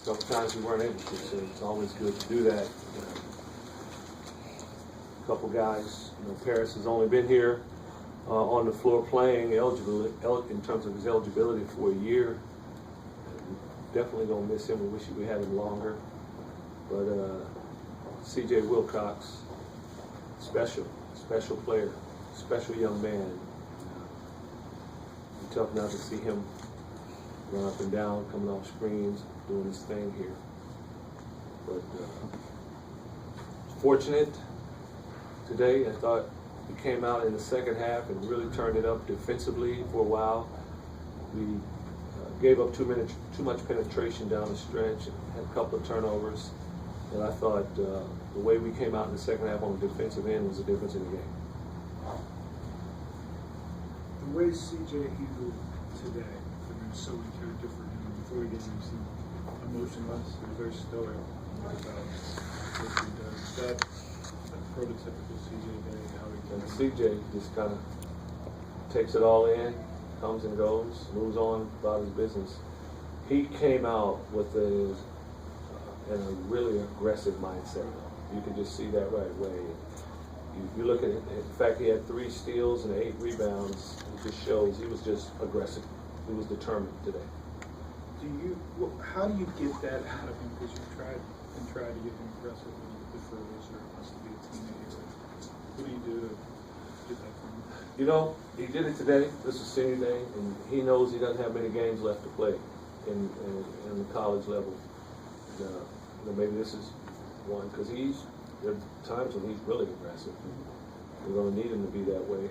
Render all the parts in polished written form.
couple times we weren't able to, so it's always good to do that. A couple guys, Paris has only been here on the floor playing in terms of his eligibility for a year. Definitely gonna miss him. We wish we had him longer. But C.J. Wilcox, special player, special young man. It's tough not to see him run up and down, coming off screens, doing his thing here. But fortunate today. I thought we came out in the second half and really turned it up defensively for a while. We gave up too much penetration down the stretch and had a couple of turnovers. And I thought the way we came out in the second half on the defensive end was the difference in the game. The way C.J. handled today, so kind of different. Before he gets seemed emotionless, he's very stoic about what he does. Is that a prototypical C.J. day? How he does? C.J. just kind of takes it all in, comes and goes, moves on about his business. He came out with in a really aggressive mindset. You could just see that right away. You look at it, in fact, he had 3 steals and 8 rebounds. It just shows he was just aggressive. He was determined today. How do you get that out of him? Because you tried to get him aggressive when he defers or wants to be a teammate. What do you do to get that from him? He did it today. This is senior day, and he knows he doesn't have many games left to play in the college level. Maybe this is one because there are times when he's really aggressive. We're going to need him to be that way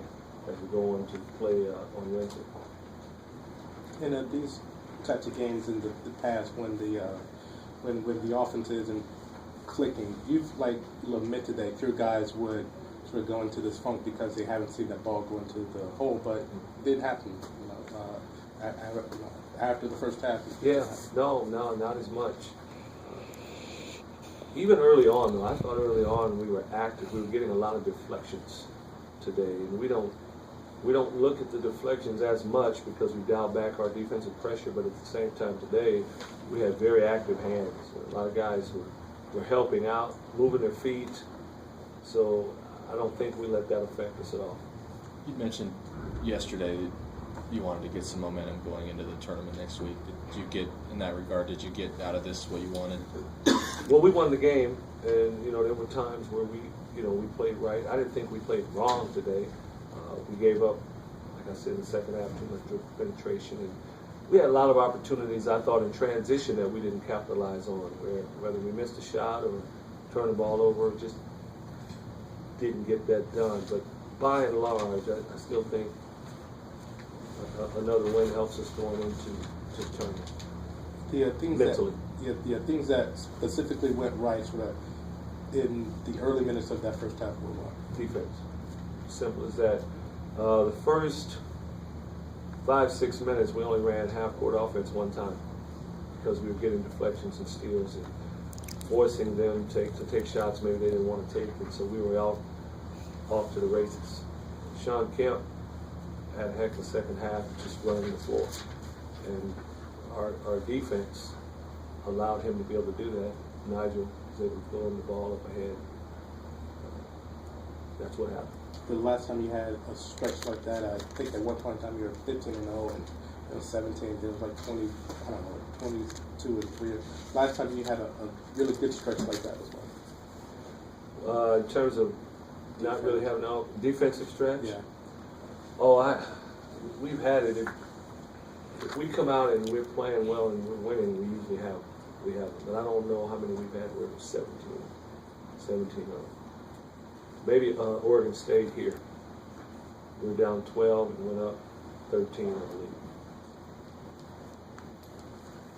as we go on to play on Wednesday. And these types of games in the past, when the offense isn't clicking, you've lamented that your guys would sort of go into this funk because they haven't seen that ball go into the hole, but it did happen. After the first half. Yeah, no, not as much. Even early on, though, I thought early on we were active. We were getting a lot of deflections today, and we don't look at the deflections as much because we dialed back our defensive pressure. But at the same time today, we had very active hands. A lot of guys were helping out, moving their feet. So I don't think we let that affect us at all. You mentioned yesterday that you wanted to get some momentum going into the tournament next week. Did you get, in that regard, did you get out of this what you wanted? Well, we won the game, and there were times where we played right. I didn't think we played wrong today. We gave up, like I said, in the second half, too much penetration, and we had a lot of opportunities. I thought in transition that we didn't capitalize on, whether we missed a shot or turned the ball over, just didn't get that done. But by and large, I still think another win helps us going into the tournament. Mentally. Things that specifically went right in the early minutes of that first half were what? Defense. Simple as that. The first 5-6 minutes, we only ran half-court offense one time because we were getting deflections and steals and forcing them to take shots maybe they didn't want to take, and so we were off to the races. Sean Kemp had a heck of a second half just running the floor, and our defense allowed him to be able to do that. Nigel was able to throw him the ball up ahead. That's what happened. The last time you had a stretch like that, I think at one point in time you were 15-0 and 17. There was 22 and 3. Last time you had a really good stretch like that as well. In terms of not really having a defensive stretch? Yeah. Oh, we've had it. If we come out and we're playing well and we're winning, we usually have it. But I don't know how many we've had where it was 17-0. Maybe Oregon State here. We were down 12 and went up 13, I believe.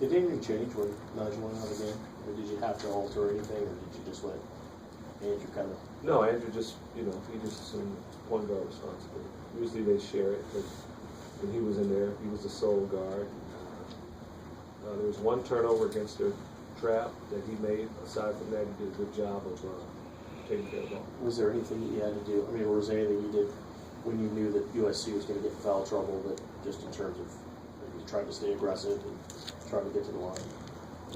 Did anything change when Nigel went out of the game? Or did you have to alter anything, or did you just let Andrew kind of... No, Andrew just, he just assumed point guard responsibility. Usually they share it, but when he was in there, he was the sole guard. There was one turnover against their trap that he made. Aside from that, he did a good job of taking care of the ball. Was there anything that you had to do? I mean, was there anything you did when you knew that USC was going to get in foul trouble, that just in terms of maybe trying to stay aggressive and trying to get to the line?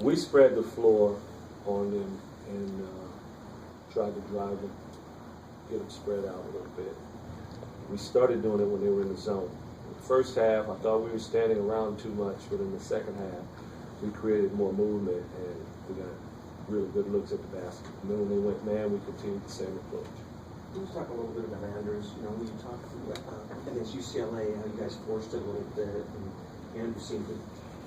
we spread the floor on them and tried to drive them, get them spread out a little bit. We started doing it when they were in the zone. In the first half, I thought we were standing around too much, but in the second half, we created more movement and we got really good looks at the basket. And then when they went man, we continued the same approach. Can you talk a little bit about Andrews? You know, when you talk against UCLA, how you guys forced it a little bit, and Andrews seemed to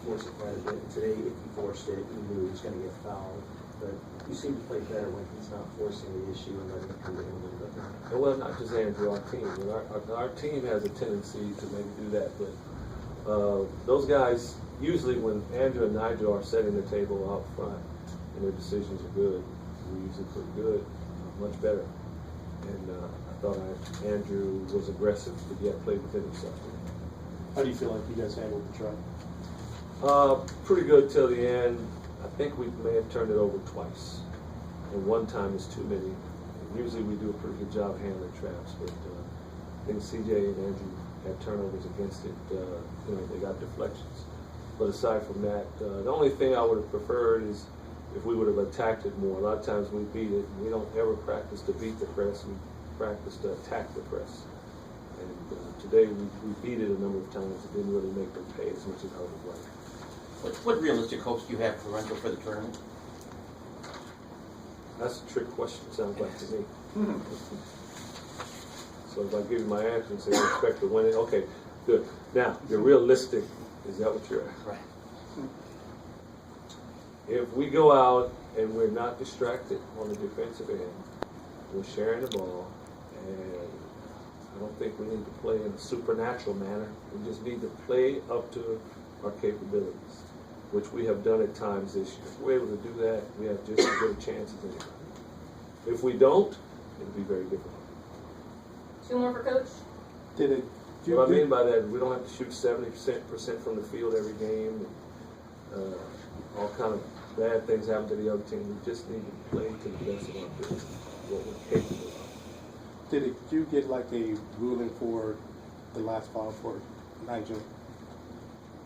force it quite a bit. And today, if he forced it, you knew he was going to get fouled. But you seem to play better when he's not forcing the issue and letting it come to him a little bit more. And well, not just Andrew, our team. And our team has a tendency to maybe do that, but those guys, usually when Andrew and Nigel are setting the table out front and their decisions are good, we're usually pretty good, much better. And I thought Andrew was aggressive, but yet played within himself. How do you feel like you guys handled the try? Pretty good till the end. I think we may have turned it over twice. And one time is too many. And usually we do a pretty good job handling traps, but I think CJ and Andrew had turnovers against it. You know, they got deflections. But aside from that, the only thing I would have preferred is if we would have attacked it more. A lot of times we beat it. We don't ever practice to beat the press. We practice to attack the press. And today we beat it a number of times. It didn't really make them pay as much as I would have liked. What realistic hopes do you have for Lorenzo for the tournament? That's a trick question, sounds like to me. So if I give you my answer and say you expect to win it, okay, good. Now, you're realistic. Is that what you're asking? Right. If we go out and we're not distracted on the defensive end, we're sharing the ball, and I don't think we need to play in a supernatural manner. We just need to play up to our capabilities, which we have done at times this year. If we're able to do that, we have just as good a chance as anybody. If we don't, it'll be very difficult. 2 more for Coach. What I mean by that is we don't have to shoot 70% from the field every game. And, all kind of bad things happen to the other team. We just need to play to the best of our ability, what we're capable of. Did you get like a ruling for the last foul for Nigel?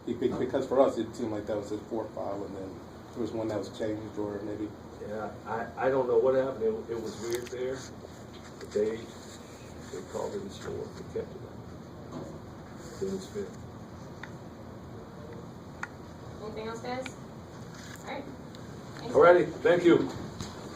Because for us, it seemed like that was his 4th foul, and then there was one that was changed, or maybe. Yeah, I don't know what happened. It was weird there, but they called it his 4th. They kept it up. Then his 5th. Anything else, guys? All right. Thanks. Alrighty, thank you.